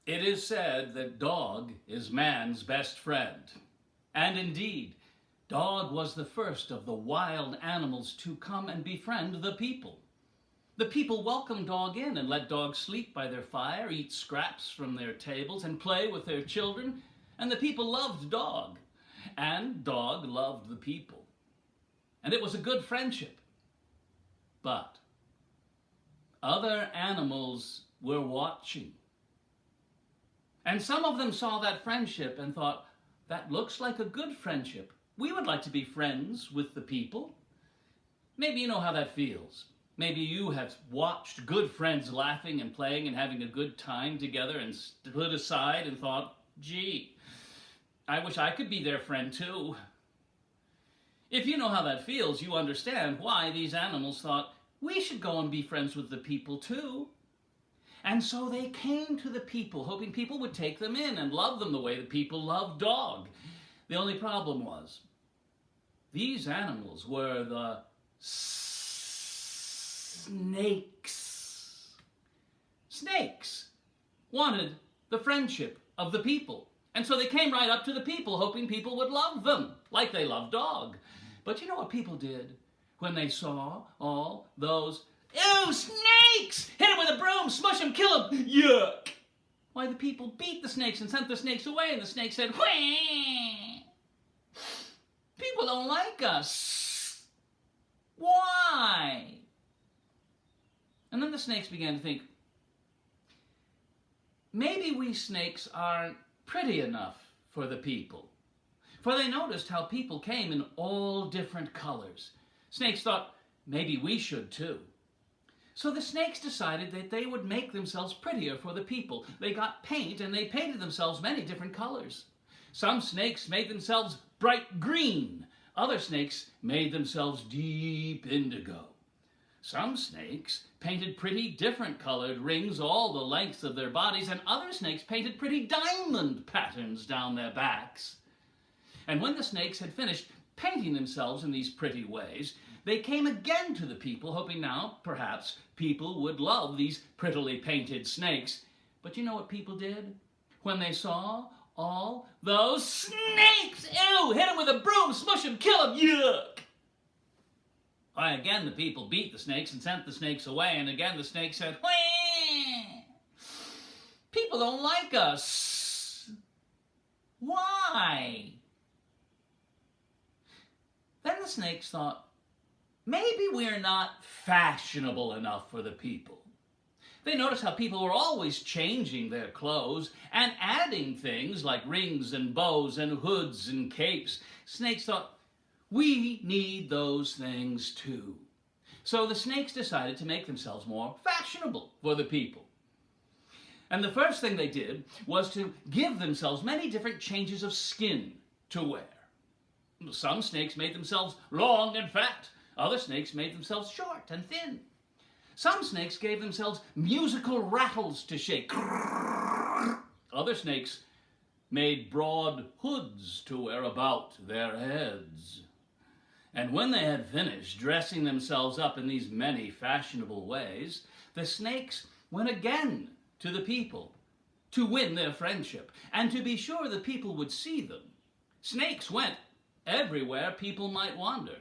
It is said that dog is man's best friend. And indeed, dog was the first of the wild animals to come and befriend the people. The people welcomed dog in and let dog sleep by their fire, eat scraps from their tables, and play with their children. And the people loved dog. And dog loved the people. And it was a good friendship. But other animals were watching. And some of them saw that friendship and thought, that looks like a good friendship. We would like to be friends with the people. Maybe you know how that feels. Maybe you have watched good friends laughing and playing and having a good time together and stood aside and thought, gee, I wish I could be their friend too. If you know how that feels, you understand why these animals thought, we should go and be friends with the people too. And so they came to the people, hoping people would take them in and love them the way the people loved dog. The only problem was, these animals were the snakes. Snakes wanted the friendship of the people. And so they came right up to the people, hoping people would love them, like they loved dog. But you know what people did when they saw all those, ew, snakes! Hit them with a broom, smush them, kill them, yuck! Why, the people beat the snakes and sent the snakes away, and the snakes said, whee! People don't like us. Why? And then the snakes began to think, maybe we snakes aren't pretty enough for the people. For they noticed how people came in all different colors. Snakes thought, maybe we should too. So the snakes decided that they would make themselves prettier for the people. They got paint and they painted themselves many different colors. Some snakes made themselves bright green. Other snakes made themselves deep indigo. Some snakes painted pretty different colored rings all the lengths of their bodies, and other snakes painted pretty diamond patterns down their backs. And when the snakes had finished painting themselves in these pretty ways, they came again to the people, hoping now, perhaps, people would love these prettily painted snakes. But you know what people did? When they saw all those snakes, ew, hit them with a broom, smush them, kill them, yuck! Why, again the people beat the snakes and sent the snakes away, and again the snakes said, whee! People don't like us. Why? Then the snakes thought, maybe we're not fashionable enough for the people. They noticed how people were always changing their clothes and adding things like rings and bows and hoods and capes. Snakes thought, we need those things too. So the snakes decided to make themselves more fashionable for the people. And the first thing they did was to give themselves many different changes of skin to wear. Some snakes made themselves long and fat. Other snakes made themselves short and thin. Some snakes gave themselves musical rattles to shake. Other snakes made broad hoods to wear about their heads. And when they had finished dressing themselves up in these many fashionable ways, the snakes went again to the people to win their friendship and to be sure the people would see them. Snakes went everywhere people might wander.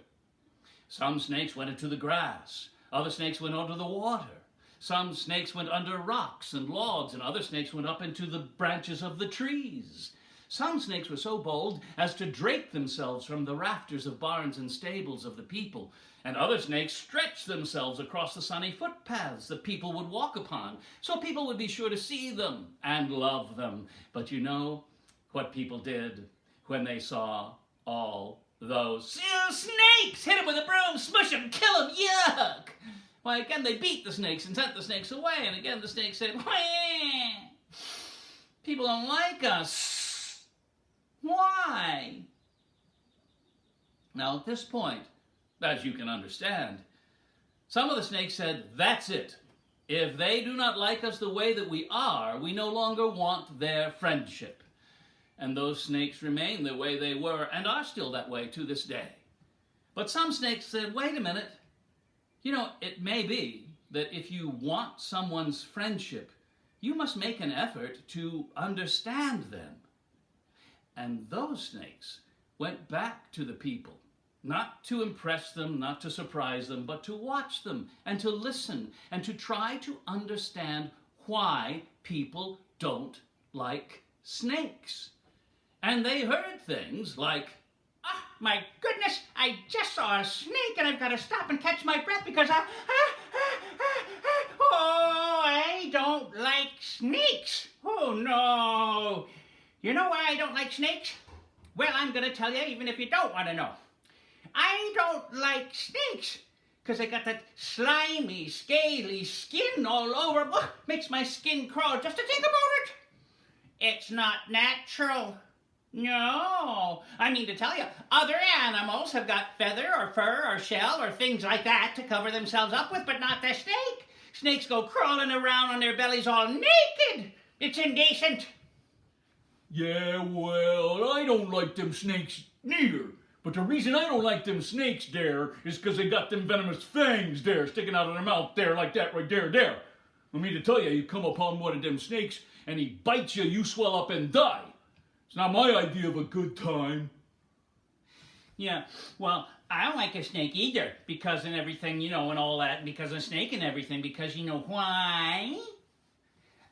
Some snakes went into the grass. Other snakes went onto the water. Some snakes went under rocks and logs, and other snakes went up into the branches of the trees. Some snakes were so bold as to drape themselves from the rafters of barns and stables of the people, and other snakes stretched themselves across the sunny footpaths that people would walk upon, so people would be sure to see them and love them. But you know what people did when they saw all those snakes? Hit them with a broom, smush them, kill them, yuck! Why, again they beat the snakes and sent the snakes away, and again the snakes said, whee! People don't like us. Why? Now at this point, as you can understand, some of the snakes said, that's it. If they do not like us the way that we are, we no longer want their friendship. And those snakes remain the way they were and are still that way to this day. But some snakes said, wait a minute. You know, it may be that if you want someone's friendship, you must make an effort to understand them. And those snakes went back to the people, not to impress them, not to surprise them, but to watch them and to listen and to try to understand why people don't like snakes. And they heard things like, "Ah, my goodness, I just saw a snake and I've got to stop and catch my breath because oh, I don't like snakes. Oh, no. You know why I don't like snakes? Well, I'm going to tell you even if you don't want to know. I don't like snakes because they got that slimy, scaly skin all over. Ugh, makes my skin crawl just to think about it. It's not natural. No. I mean to tell you, other animals have got feather or fur or shell or things like that to cover themselves up with, but not the snake. Snakes go crawling around on their bellies all naked. It's indecent. Yeah, well, I don't like them snakes neither. But the reason I don't like them snakes there is because they got them venomous fangs there sticking out of their mouth there like that right there. I mean to tell you, you come upon one of them snakes and he bites you, you swell up and die. It's not my idea of a good time. Yeah, well, I don't like a snake either because and everything, you know, and all that, because of snake and everything, because you know why?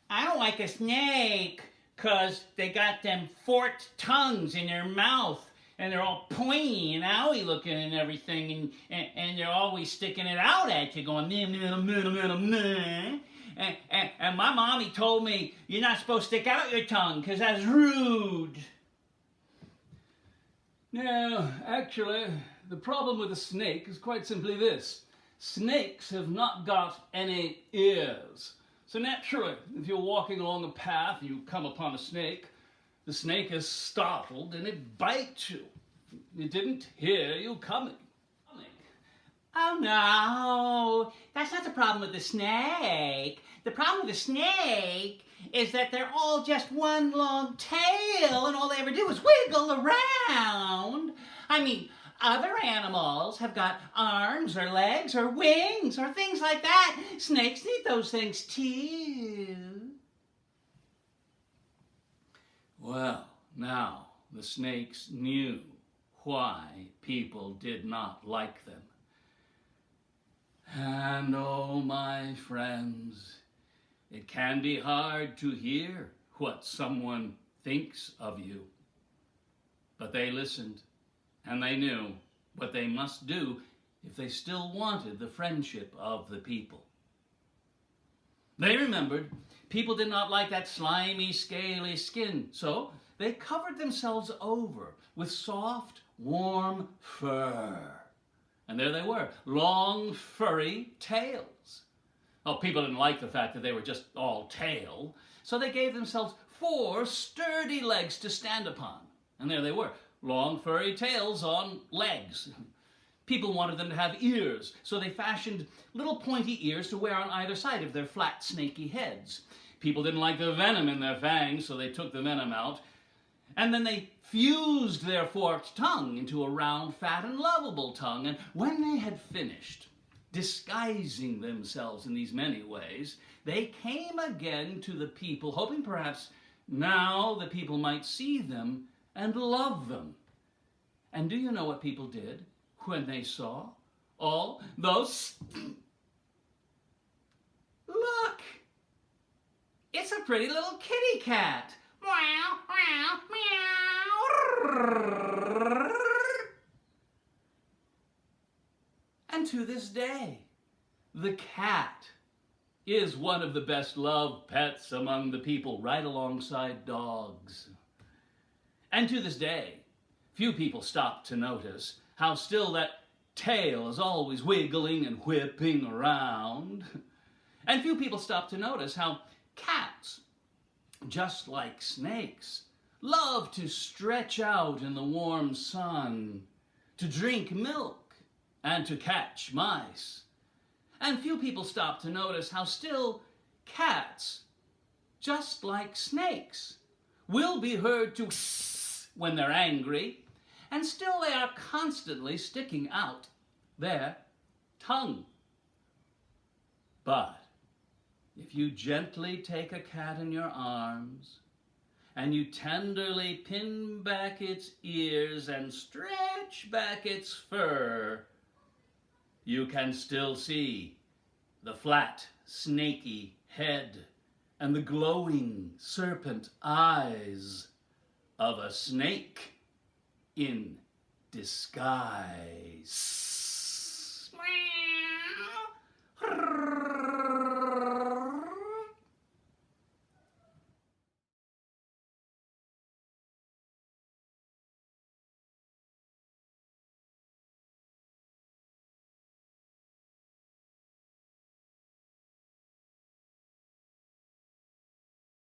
I don't like a snake because they got them forked tongues in their mouth and they're all pointy and owie looking and everything and they're always sticking it out at you going, meh, meh, meh, meh, meh. And my mommy told me, you're not supposed to stick out your tongue because that's rude. No, actually, the problem with a snake is quite simply this. Snakes have not got any ears. So naturally, if you're walking along a path and you come upon a snake, the snake is startled and it bites you. It didn't hear you coming. Oh no, that's not the problem with the snake. The problem with the snake is that they're all just one long tail and all they ever do is wiggle around. I mean, other animals have got arms or legs or wings or things like that. Snakes need those things too. Well, now the snakes knew why people did not like them. And oh, my friends, it can be hard to hear what someone thinks of you. But they listened, and they knew what they must do if they still wanted the friendship of the people. They remembered people did not like that slimy, scaly skin, so they covered themselves over with soft, warm fur. And there they were, long, furry tails. Well, people didn't like the fact that they were just all tail, so they gave themselves 4 sturdy legs to stand upon. And there they were, long, furry tails on legs. People wanted them to have ears, so they fashioned little pointy ears to wear on either side of their flat, snaky heads. People didn't like the venom in their fangs, so they took the venom out. And then they fused their forked tongue into a round, fat, and lovable tongue. And when they had finished disguising themselves in these many ways, they came again to the people, hoping perhaps now the people might see them and love them. And do you know what people did when they saw all those? Look! It's a pretty little kitty cat. Meow, meow, meow. And to this day, the cat is one of the best loved pets among the people, right alongside dogs. And to this day, few people stop to notice how still that tail is always wiggling and whipping around. And few people stop to notice how cats, just like snakes, love to stretch out in the warm sun, to drink milk, and to catch mice. And few people stop to notice how still cats, just like snakes, will be heard to when they're angry, and still they are constantly sticking out their tongue. But If you gently take a cat in your arms, and you tenderly pin back its ears and stretch back its fur, you can still see the flat, snaky head and the glowing serpent eyes of a snake in disguise.